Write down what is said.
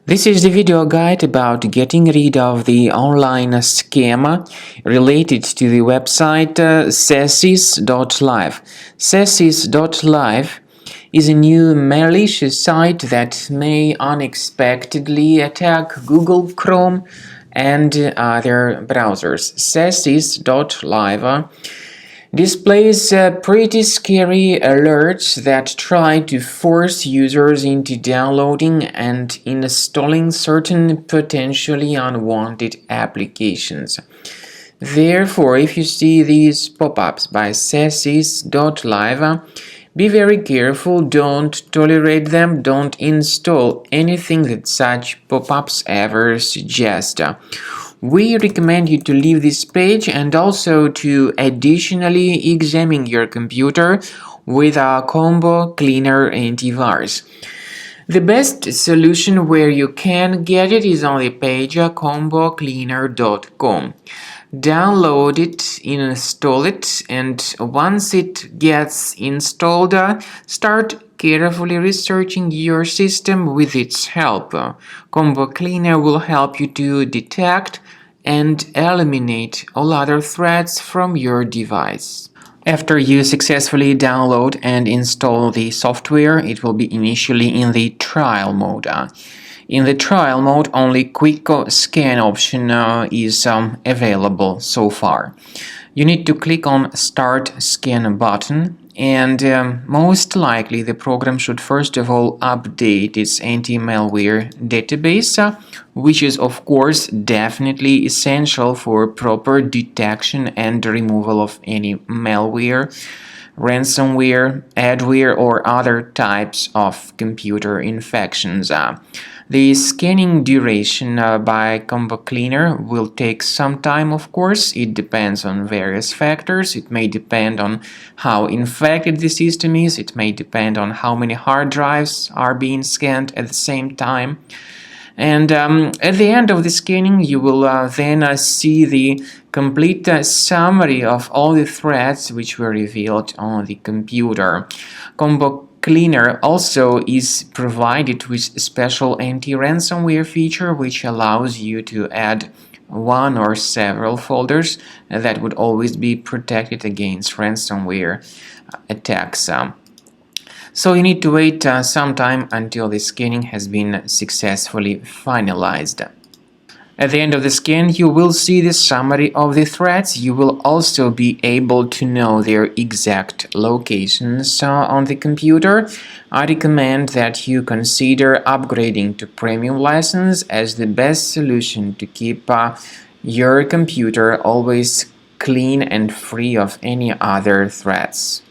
This is the video guide about getting rid of the online scam related to the website Sacis.live. Sacis.live is a new malicious site that may unexpectedly attack Google Chrome and other browsers. Sacis.live displays pretty scary alerts that try to force users into downloading and installing certain potentially unwanted applications. Therefore, if you see these pop-ups by Sacis.live, be very careful, don't tolerate them, don't install anything that such pop-ups ever suggest. We recommend you to leave this page and also to additionally examine your computer with a combo cleaner antivirus. The best solution where you can get it is on the page combocleaner.com. Download it, install it, and once it gets installed, start carefully researching your system with its help. Combo Cleaner will help you to detect and eliminate all other threats from your device. After you successfully download and install the software, it will be initially in the trial mode. In the trial mode, only quick scan option is available so far. You need to click on Start Scan button, and most likely the program should first of all update its anti-malware database, which is of course definitely essential for proper detection and removal of any malware, ransomware, adware, or other types of computer infections. The scanning duration by Combo Cleaner will take some time, of course. It depends on various factors. It may depend on how infected the system is. It may depend on how many hard drives are being scanned at the same time. And at the end of the scanning, you will then see the complete summary of all the threats which were revealed on the computer. Combo Cleaner also is provided with a special anti-ransomware feature which allows you to add one or several folders that would always be protected against ransomware attacks. So you need to wait some time until the scanning has been successfully finalized. At the end of the scan, you will see the summary of the threats. You will also be able to know their exact locations on the computer. I recommend that you consider upgrading to premium license as the best solution to keep your computer always clean and free of any other threats.